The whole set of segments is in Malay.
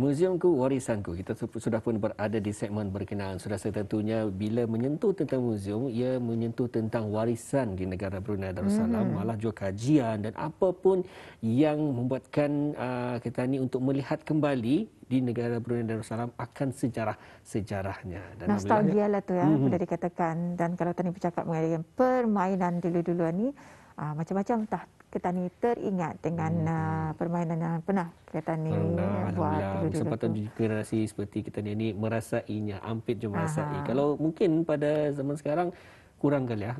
Muziumku Warisanku. Kita sudah pun berada di segmen berkenaan. Sudah tentunya bila menyentuh tentang muzium, ia menyentuh tentang warisan di negara Brunei Darussalam, malah juga kajian dan apapun yang membuatkan kita ni untuk melihat kembali di negara Brunei Darussalam akan sejarahnya. Dan Nostalgia lah tu ya, boleh dikatakan. Dan kalau tadi bercakap mengenai permainan dulu-duluan ni, macam-macam tak kita ni teringat dengan permainan yang pernah kita ni buat dulu-dulu kesempatan tu. generasi seperti kita ni merasainya, hampir je merasai. Kalau mungkin pada zaman sekarang kurang kali ya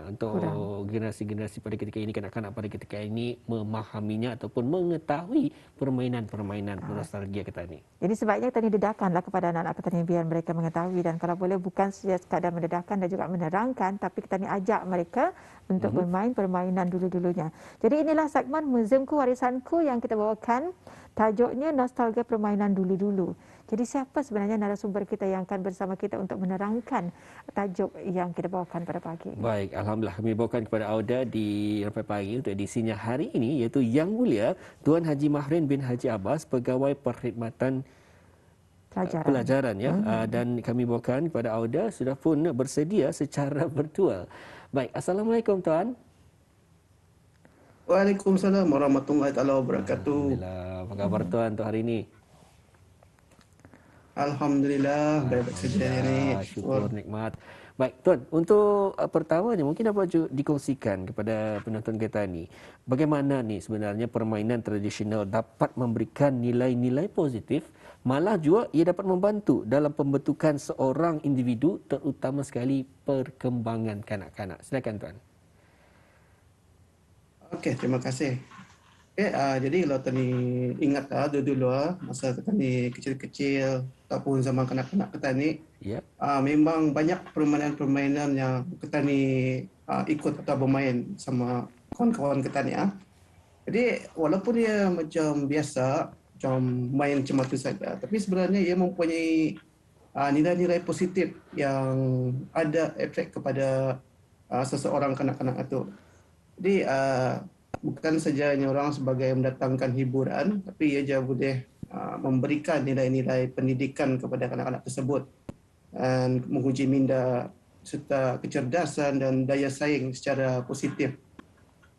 untuk generasi-generasi pada ketika ini, kanak-kanak pada ketika ini memahaminya ataupun mengetahui permainan-permainan nostalgia kita ni. Jadi sebaiknya kita ni dedahkanlah kepada anak-anak kita ni biar mereka mengetahui, dan kalau boleh bukan saja sekadar mendedahkan dan juga menerangkan, tapi kita ni ajak mereka untuk bermain permainan dulu-dulunya. Jadi inilah segmen Muziumku Warisanku yang kita bawakan, tajuknya Nostalgia Permainan Dulu-Dulu. Jadi siapa sebenarnya narasumber kita yang akan bersama kita untuk menerangkan tajuk yang kita bawakan pada pagi ini? Baik, Alhamdulillah kami bawakan kepada Auda di Rampai Pagi untuk edisinya hari ini, iaitu Yang Mulia Tuan Haji Mahrin bin Haji Abbas, Pegawai Perkhidmatan Pelajaran ya. Dan kami bawakan kepada Auda sudah pun bersedia secara virtual. Baik, Assalamualaikum Tuan. Waalaikumsalam warahmatullahi wabarakatuh. Alhamdulillah. Apa khabar Tuan untuk hari ini? Alhamdulillah, baik saja ni. Syukur nikmat. Baik Tuan, untuk pertamanya mungkin dapat dikongsikan kepada penonton kita ni, bagaimana ni sebenarnya permainan tradisional dapat memberikan nilai-nilai positif, malah juga ia dapat membantu dalam pembentukan seorang individu, terutama sekali perkembangan kanak-kanak. Silakan Tuan. Okey, terima kasih. Jadi kalau tadi ingat dulu masa kita ni kecil-kecil ataupun zaman kanak-kanak kita ni, memang banyak permainan-permainan yang kita ni ikut atau bermain sama kawan-kawan kita ni. Jadi walaupun dia macam biasa, macam main macam tu saja, tapi sebenarnya ia mempunyai nilai-nilai positif yang ada efek kepada seseorang kanak-kanak itu. Jadi bukan saja orang sebagai mendatangkan hiburan, tapi ia juga boleh memberikan nilai-nilai pendidikan kepada kanak-kanak tersebut dan menguji minda serta kecerdasan dan daya saing secara positif.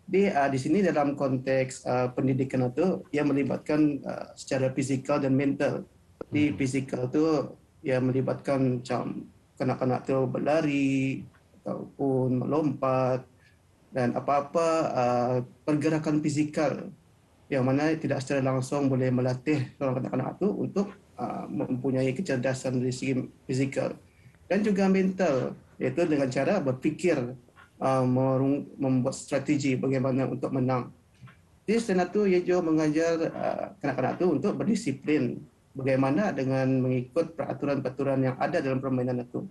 Jadi di sini dalam konteks pendidikan itu, ia melibatkan secara fizikal dan mental. Di fizikal itu ia melibatkan macam kanak-kanak itu berlari ataupun melompat dan apa-apa pergerakan fizikal yang mana tidak secara langsung boleh melatih seorang kanak-kanak itu untuk mempunyai kecerdasan dari segi fizikal dan juga mental, iaitu dengan cara berfikir, membuat strategi bagaimana untuk menang. Jadi selain itu ia juga mengajar kanak-kanak itu untuk berdisiplin, bagaimana dengan mengikut peraturan-peraturan yang ada dalam permainan itu.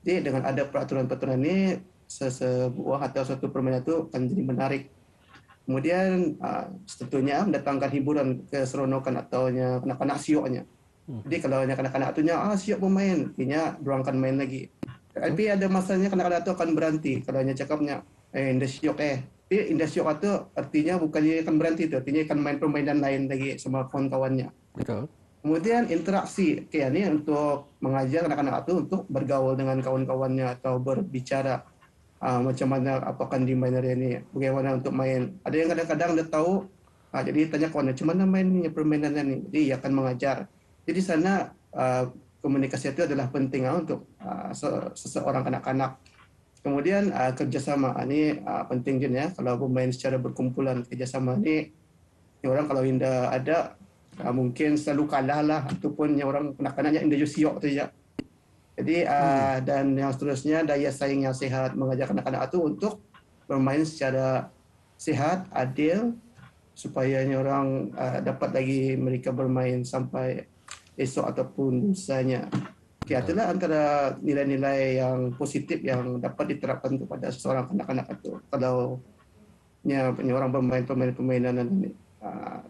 Jadi dengan ada peraturan-peraturan ini, sebuah atau suatu permainan itu akan jadi menarik. Kemudian tentunya mendatangkan hiburan, keseronokan atau kanak-kanak sioknya. Jadi kalau kanak-kanak itu siok bermain, artinya diorang akan main lagi. Tapi ada masanya kanak-kanak itu akan berhenti kalau hanya cakapnya indah siok Tapi indah siok itu artinya bukannya akan berhenti itu, artinya akan main permainan lain lagi sama kawan-kawannya. Betul. Kemudian interaksi, ini untuk mengajar anak-anak itu untuk bergaul dengan kawan-kawannya atau berbicara. Macam mana apakan di main hari ini, bagaimana untuk main. Ada yang kadang-kadang dia tahu, jadi tanya kawan, macam mana main ni permainan ni. Jadi ia akan mengajar. Jadi sana komunikasi itu adalah penting untuk seseorang kanak-kanak. Kemudian kerjasama ini penting juga ya. Kalau bermain secara berkumpulan, kerjasama ni orang kalau indah ada mungkin selalu kalah lah, ataupun orang kanak-kanaknya indah siok tu ya. Jadi dan yang seterusnya daya saing yang sihat, mengajar anak-anak itu untuk bermain secara sihat, adil, supaya orang dapat lagi mereka bermain sampai esok ataupun lusanya. Itulah antara nilai-nilai yang positif yang dapat diterapkan kepada seseorang anak-anak itu kalau orang bermain permainan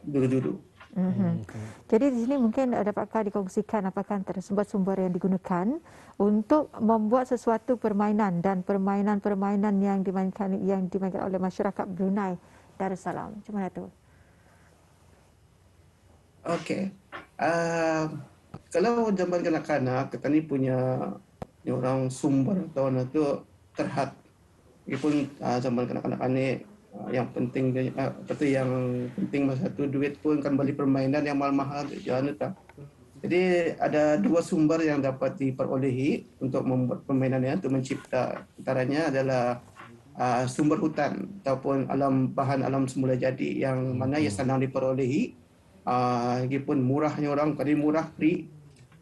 dulu-dulu. Jadi di sini mungkin dapatkah dikongsikan apakah sumber-sumber yang digunakan untuk membuat sesuatu permainan dan permainan-permainan yang dimainkan oleh masyarakat Brunei Darussalam. Macam mana tu? Okey. Uh, Kalau zaman kanak-kanak, kita ni punya ni orang sumber atau tu terhad. Meskipun zaman kanak-kanak ni yang penting seperti yang penting masa tu duit pun kan beli permainan yang mahal-mahal jangan tak. Jadi ada dua sumber yang dapat diperolehi untuk membuat permainan ini untuk mencipta. Antaranya adalah sumber hutan ataupun bahan alam semula jadi yang mana ia senang diperolehi. Meskipun murahnya orang, kali murah, free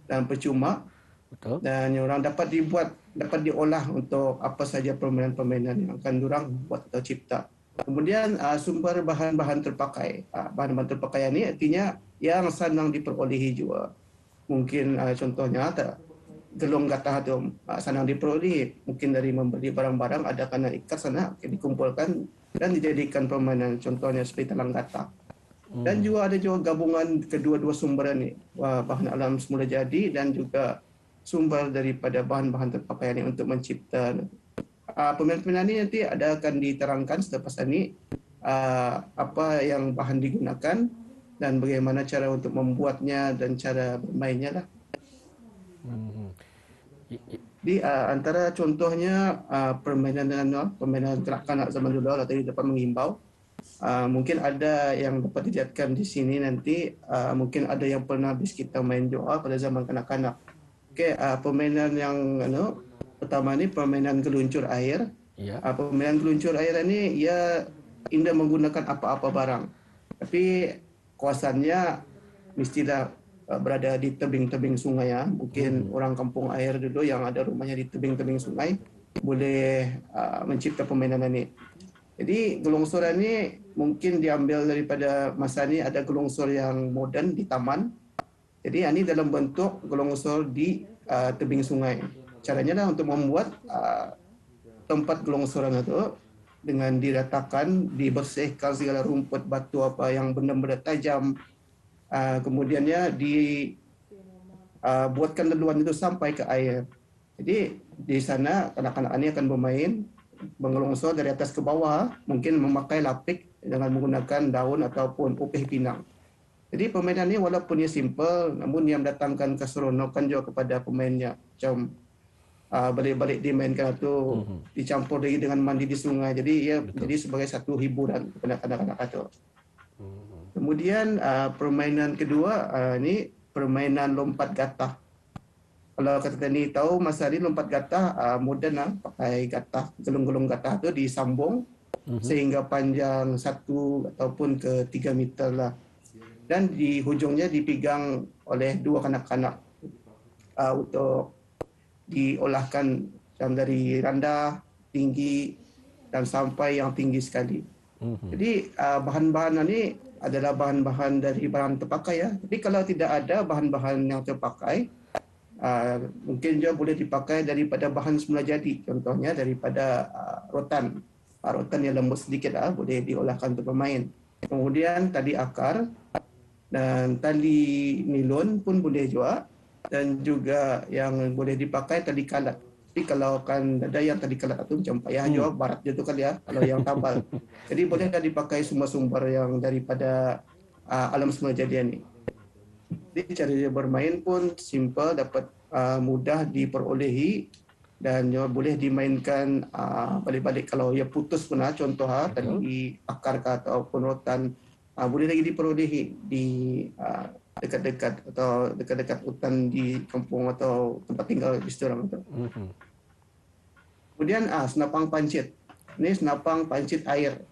dan percuma. Betul. Dan orang dapat diolah untuk apa saja permainan-permainan yang akan diorang buat atau cipta. Kemudian sumber bahan-bahan terpakai. Bahan-bahan terpakai ini artinya yang senang diperolehi juga. Mungkin contohnya gelong gatah itu senang diperoleh, mungkin dari membeli barang-barang ada kena ikat sana dikumpulkan dan dijadikan permainan, contohnya seperti talang gatah. Dan juga ada gabungan kedua-dua sumber ini, bahan alam semula jadi dan juga sumber daripada bahan-bahan terpakai ini untuk mencipta. Permainan-permainan ini nanti akan diterangkan selepas ini apa yang bahan digunakan dan bagaimana cara untuk membuatnya dan cara bermainnya lah. Di antara contohnya permainan kanak-kanak zaman dulu lah, tadi dapat mengimbau. Mungkin ada yang dapat dilihatkan di sini nanti. Mungkin ada yang pernah kita main doa pada zaman kanak-kanak. Okey, permainan yang pertama ni permainan geluncur air. Ya. Permainan geluncur air ini ia indah menggunakan apa-apa barang. Tapi kawasannya mestilah berada di tebing-tebing sungai ya. Mungkin orang kampung air dulu yang ada rumahnya di tebing-tebing sungai boleh mencipta permainan ini. Jadi gelongsoran ini mungkin diambil daripada masa ini ada gelongsor yang moden di taman. Jadi ini dalam bentuk gelongsor di tebing sungai. Caranya lah untuk membuat tempat gelongsoran itu dengan diratakan, dibersihkan segala rumput, batu apa yang benda-benda tajam. Kemudiannya dibuatkan laluan itu sampai ke air. Jadi di sana kanak-kanak ini akan bermain mengelongsor dari atas ke bawah, mungkin memakai lapik dengan menggunakan daun ataupun upih pinang. Jadi permainan ini walaupun ia simple, namun ia mendatangkan keseronokan juga kepada pemainnya. Macam balik-balik dimainkan itu dicampur lagi dengan mandi di sungai. Jadi ia jadi sebagai satu hiburan kepada anak-anak itu. Kemudian permainan kedua ini permainan lompat gatah. Kalau kita ni tahu masa ni lompat gatah moden lah, pakai gatah, gelung-gelung gatah tu disambung sehingga panjang 1 ataupun ke 3 meter lah. Dan di hujungnya dipegang oleh dua kanak-kanak untuk diolahkan dari rendah, tinggi dan sampai yang tinggi sekali. Jadi bahan-bahan ini adalah bahan-bahan dari barang terpakai ya. Tapi kalau tidak ada bahan-bahan yang terpakai, mungkin juga boleh dipakai daripada bahan semula jadi. Contohnya daripada rotan. Rotan yang lembut sedikit boleh diolahkan untuk bermain. Kemudian tali akar dan tali nilon pun boleh juga. Dan juga yang boleh dipakai tali kalat. Tapi kalau kan ada yang tali kalat itu macam payah juga, barat je tu kali ya, kalau yang tabal. Jadi bolehlah dipakai semua sumber yang daripada alam semula jadi ini. Jadi cara dia bermain pun simple, dapat mudah diperolehi dan boleh dimainkan balik-balik. Kalau ia putus pun contoh tadi akar ataupun rotan boleh lagi diperolehi di dekat-dekat atau dekat-dekat hutan di kampung atau tempat tinggal di seorang itu. Kemudian senapang pancit. Ini senapang pancit air.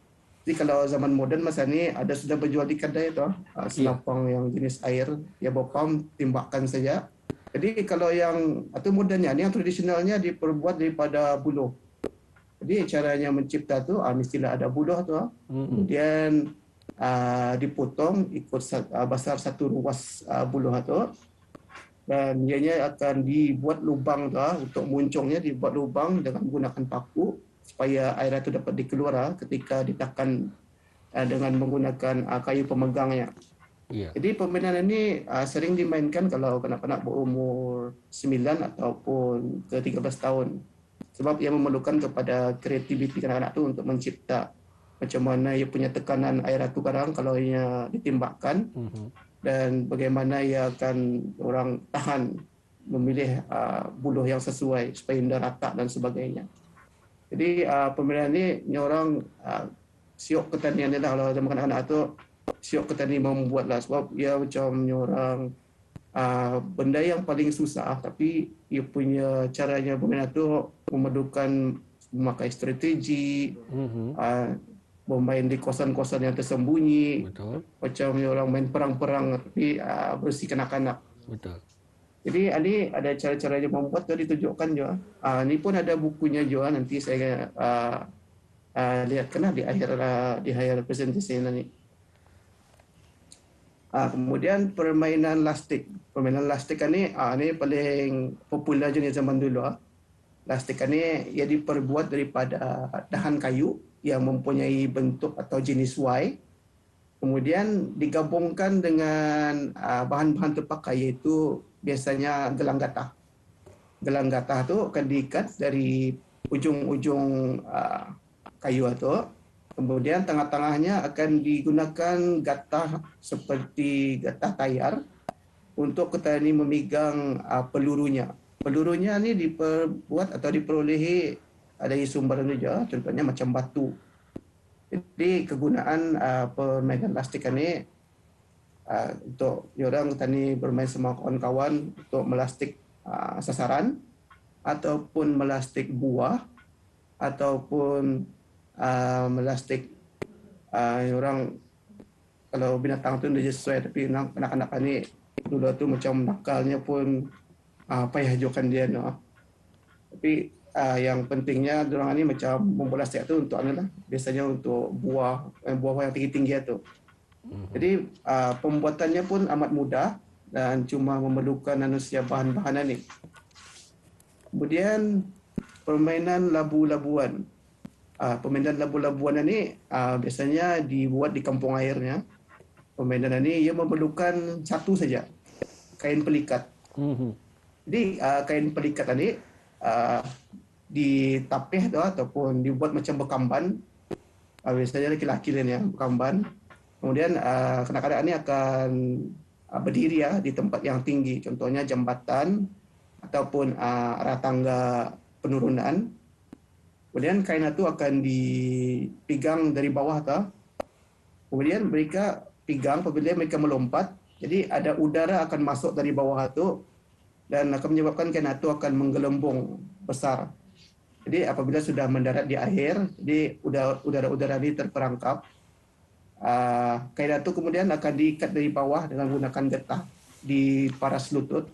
Jadi kalau zaman moden masa ni ada sudah berjual di kedai itu senapang yang jenis air, ya bopam timbakan saja. Jadi kalau yang atau modernnya ni yang tradisionalnya diperbuat daripada buluh. Jadi caranya mencipta tu mestilah ada buluh tu. Kemudian dipotong ikut besar satu ruas buluh tu. Dan ianya akan dibuat lubang tu untuk muncungnya, dibuat lubang dengan menggunakan paku supaya air itu dapat dikeluar ketika ditekan dengan menggunakan kayu pemegangnya. Yeah. Jadi permainan ini sering dimainkan kalau kanak-kanak berumur 9 ataupun ke 13 tahun. Sebab ia memerlukan kepada kreativiti kanak-kanak itu untuk mencipta macam mana ia punya tekanan air itu kadang kalau ia ditimbakkan. dan bagaimana ia akan orang tahan memilih buluh yang sesuai supaya indah rata dan sebagainya. Jadi pemilihan ni orang siok ketanian ni lah, kalau zaman kanak-kanak tu siok ketani membuat lah, sebab ia macam orang benda yang paling susah, tapi ia punya caranya bermain tu memerlukan memakai strategi, bermain di kawasan-kawasan yang tersembunyi. Betul. Macam orang main perang-perang tapi bersih kanak-kanak. Betul. Jadi ini ada cara-caranya membuat tu ditunjukkan juga. Ini pun ada bukunya juga, nanti saya lihatkan di akhir presentasi ini. Kemudian permainan lastik. Permainan lastik ini paling popular jenis zaman dulu. Lastik ini ia diperbuat daripada dahan kayu yang mempunyai bentuk atau jenis Y, kemudian digabungkan dengan bahan-bahan terpakai, iaitu biasanya gelang gatah. Gelang gatah itu akan diikat dari ujung-ujung kayu itu, kemudian tengah-tengahnya akan digunakan gatah seperti gatah tayar untuk petani memegang pelurunya. Pelurunya ni diperbuat atau diperolehi dari sumber saja, contohnya macam batu. Jadi kegunaan permainan lastik ini untuk orang petani bermain sama kawan-kawan untuk melastik sasaran ataupun melastik buah ataupun melastik orang, kalau binatang tu dia sesuai, tapi anak-anak ni dulu tu macam nakalnya pun payah ajukan dia no. Tapi yang pentingnya diorang ni macam membuat lastik tu untuk biasanya untuk buah yang tinggi-tinggi tu. Jadi pembuatannya pun amat mudah dan cuma memerlukan bahan-bahan ni. Kemudian permainan labu-labuan. Permainan labu-labuan ini biasanya dibuat di kampung airnya. Permainan ini ia memerlukan satu saja, kain pelikat. Jadi kain pelikat ini ditapih ataupun dibuat macam bekamban. Biasanya lelaki-lelaki ni ya, bekamban. Kemudian kanak-kanak ini akan berdiri di tempat yang tinggi, contohnya jambatan ataupun arah tangga penurunan. Kemudian kain itu akan dipegang dari bawah kemudian mereka pegang apabila mereka melompat, jadi ada udara akan masuk dari bawah itu dan akan menyebabkan kain itu akan menggelembung besar. Jadi apabila sudah mendarat di air, jadi udara-udara ini terperangkap, kain itu kemudian akan diikat dari bawah dengan menggunakan getah di paras lutut.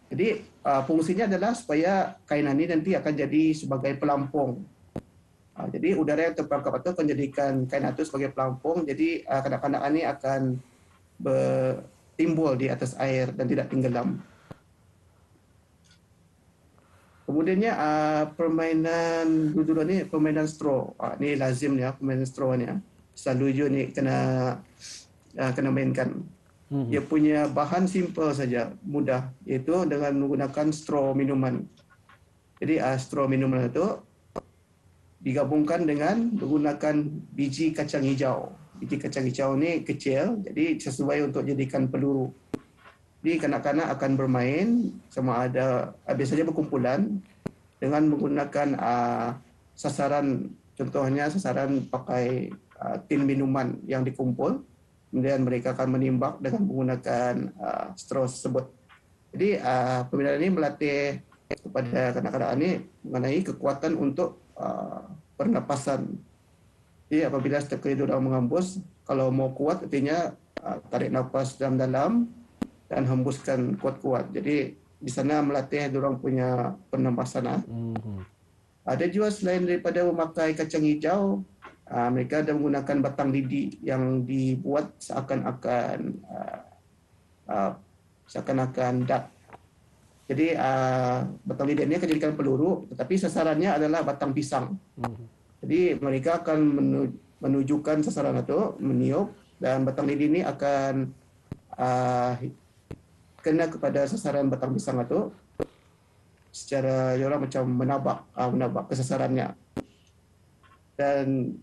Jadi fungsinya adalah supaya kain ini nanti akan jadi sebagai pelampung. Jadi udara yang terperangkap itu akan jadikan kain itu sebagai pelampung. Jadi kanak-kanak ini akan bertimbul di atas air dan tidak tenggelam. Kemudiannya permainan dulu ni permainan straw. Ni lazim ya, permainan straw ni. Selalu je ni kena mainkan. Dia punya bahan simple saja, mudah, iaitu dengan menggunakan straw minuman. Jadi straw minuman itu digabungkan dengan menggunakan biji kacang hijau. Biji kacang hijau ni kecil, jadi sesuai untuk jadikan peluru. Jadi kanak-kanak akan bermain sama ada biasanya berkumpulan dengan menggunakan sasaran, contohnya sasaran pakai tin minuman yang dikumpul. Kemudian mereka akan menimbak dengan menggunakan straw tersebut. Jadi permainan ini melatih kepada kanak-kanak ini mengenai kekuatan untuk pernapasan. Jadi apabila setiap kali diorang menghembus, kalau mau kuat artinya tarik nafas dalam-dalam dan hembuskan kuat-kuat. Jadi di sana melatih diorang punya pernapasan. Ada juga selain daripada memakai kacang hijau, mereka ada menggunakan batang lidi yang dibuat seakan-akan dart. Jadi batang lidi ini akan dijadikan peluru, tetapi sasarannya adalah batang pisang. Jadi mereka akan menunjukkan sasaran itu, meniup, dan batang lidi ini akan kena kepada sasaran batang pisang itu secara orang macam menabak ke sasarannya. Dan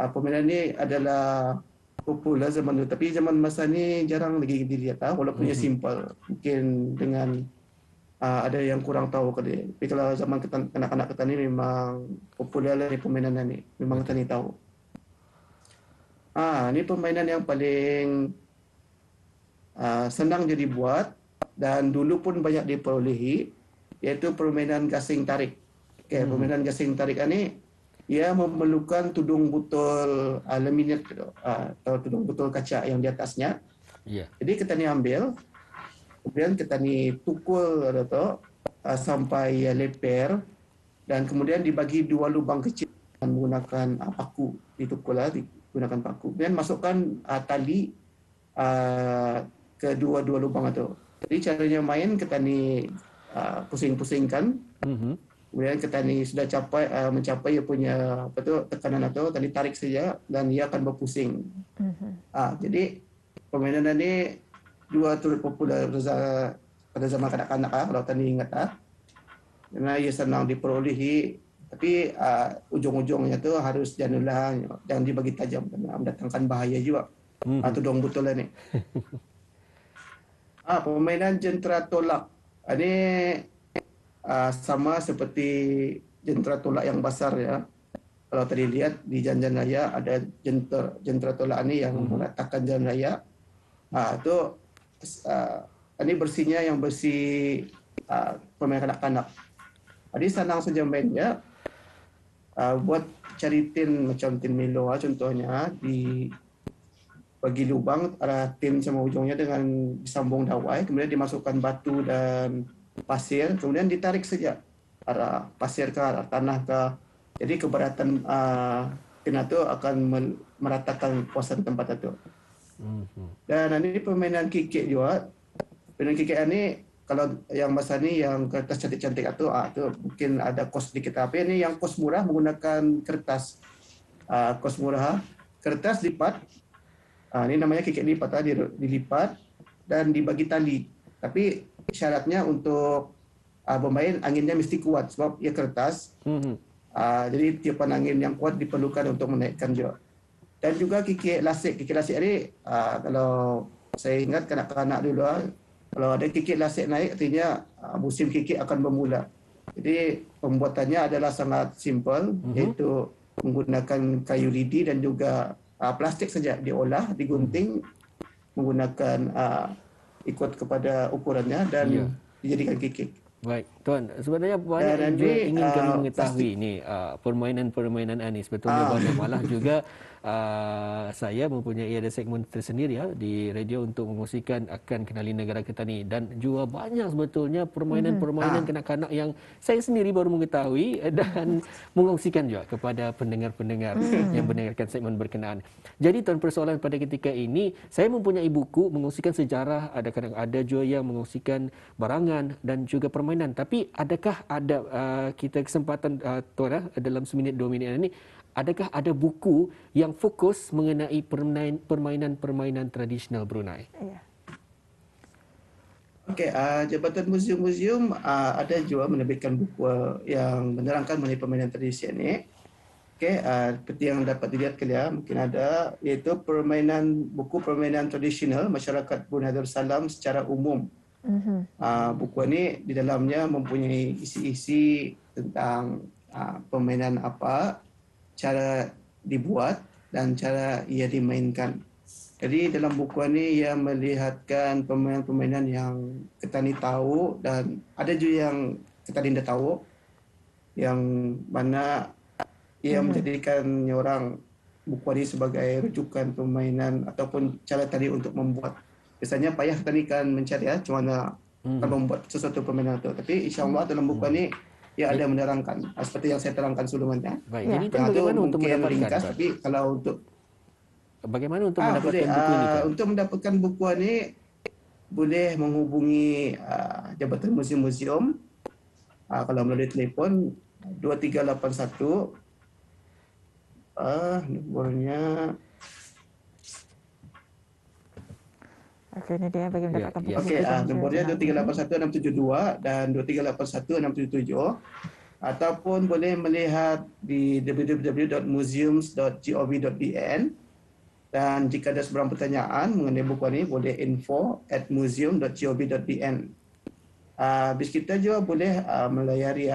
permainan ini adalah popular zaman dulu. Tapi zaman masa ni jarang lagi dilihat walaupun ia simple. Mungkin dengan ada yang kurang tahu ke dia. Tapi kalau zaman kanak-kanak kita ni memang popular lah ni permainan ni. Memang kita ni tahu. Ni permainan yang paling senang jadi buat dan dulu pun banyak diperolehi, iaitu permainan gasing tarik. Permainan gasing tarik ni ia memerlukan tudung botol laminat atau tudung botol kaca yang di atasnya. Jadi kita ni ambil, kemudian kita ni tukul sampai leper dan kemudian dibagi 2 lubang kecil dengan menggunakan paku. Ditukul gunakan paku. Kemudian masukkan tali ke dua-dua lubang itu. Jadi caranya main kita ni pusing-pusingkan. Kemudian kita ni sudah mencapai ia punya tekanan atau tali tarik saja dan ia akan berpusing. Jadi permainan ini dua turut popular pada zaman kanak-kanak kalau tadi ingat Karena ia senang diperolehi. Tapi ujung-ujungnya tu harus jangan dibagi tajam kerana mendatangkan bahaya juga. Tudung botol ni. Permainan jentera tolak. Ini sama seperti jentera tolak yang besar ya. Kalau tadi lihat di jalan raya ada jentera tolak ni yang meratakan jalan raya. Ini bersihnya yang bersih permainan kanak-kanak. Jadi senang saja mainnya. Buat cari tin macam tin Milo contohnya bagi lubang tin sama ujungnya dengan disambung dawai, kemudian dimasukkan batu dan pasir, kemudian ditarik saja arah pasir ke arah tanah ke. Jadi keberatan tin itu akan meratakan kawasan tempat itu. Dan ini permainan kikik juga. Permainan kikik ini kalau yang masa ni yang kertas cantik-cantik itu mungkin ada kos sedikit. Tapi ini yang kos murah menggunakan kertas. Kos murah, kertas lipat. Ini namanya kikik lipat, dilipat dan dibagi tali. Tapi syaratnya untuk bermain anginnya mesti kuat sebab ia kertas. Jadi tiupan angin yang kuat diperlukan untuk menaikkan juga. Dan juga kikik lasik. Kikik lasik ni kalau saya ingat kanak-kanak dulu kalau ada kikik lasik naik, artinya musim kikik akan bermula. Jadi pembuatannya adalah sangat simple, iaitu menggunakan kayu lidi dan juga plastik saja diolah, digunting menggunakan ikut kepada ukurannya dan dijadikan kikik. Baik, Tuan. Sebenarnya banyak yang juga ingin kami mengetahui ni permainan-permainan ini. Sebetulnya banyak malah juga saya mempunyai ada segmen tersendiri di radio untuk mengkongsikan akan kenali negara kita ni, dan juga banyak sebetulnya permainan-permainan kanak-kanak yang saya sendiri baru mengetahui dan mengkongsikan juga kepada pendengar-pendengar yang mendengarkan segmen berkenaan. Jadi Tuan, persoalan pada ketika ini saya mempunyai buku mengkongsikan sejarah, ada juga yang mengkongsikan barangan dan juga permainan. Tapi adakah ada kita kesempatan Tuan dalam seminit 2 minit ini, adakah ada buku yang fokus mengenai permainan-permainan tradisional Brunei? Okey, Jabatan Muzium-Muzium ada juga menerbitkan buku yang menerangkan mengenai permainan tradisi ini. Okey, seperti yang dapat dilihat kalian mungkin ada, iaitu buku permainan tradisional masyarakat Brunei Darussalam secara umum. Buku ini di dalamnya mempunyai isi-isi tentang permainan apa, cara dibuat dan cara ia dimainkan. Jadi dalam buku ini ia melihatkan permainan-permainan yang kita ni tahu dan ada juga yang kita tidak tahu, yang mana ia menjadikan orang buku ini sebagai rujukan permainan ataupun cara tadi untuk membuat. Biasanya payah kita ni kan mencari macam mana kita membuat sesuatu permainan itu. Tapi insya-Allah dalam buku ini ia ada menerangkan seperti yang saya terangkan sebelumnya. Baik, jadi bagaimana untuk mendapatkan ringkas, tapi kalau untuk bagaimana untuk mendapatkan buku ini? Untuk mendapatkan buku ini boleh menghubungi Jabatan Muzium-Muzium kalau melalui telefon 2381 nombornya. Okey, ini dia bagi mendapatkan buku. Okey, nombornya 2381 672 dan 2381 677, ataupun boleh melihat di www.museums.gov.bn Dan jika ada sebarang pertanyaan mengenai buku ini, boleh info@museum.gov.bn. Habis kita juga boleh melayari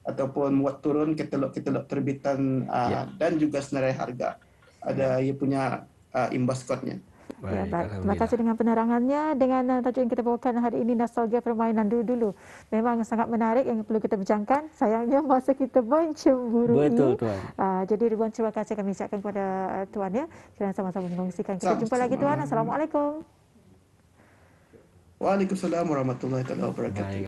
ataupun buat turun katalog-katalog terbitan dan juga senarai harga. Ada ia punya imbas kodnya. Baik. Terima kasih dengan penerangannya. Dengan tajuk yang kita bawakan hari ini, nostalgia permainan dulu-dulu. Memang sangat menarik yang perlu kita bincangkan. Sayangnya masa kita mencemburui. Betul, Tuan. Jadi ribuan terima kasih kami ucapkan kepada Tuan ya. Kerana sama-sama mengongsikan. Kita jumpa lagi Tuan. Assalamualaikum. Waalaikumsalam warahmatullahi wabarakatuh.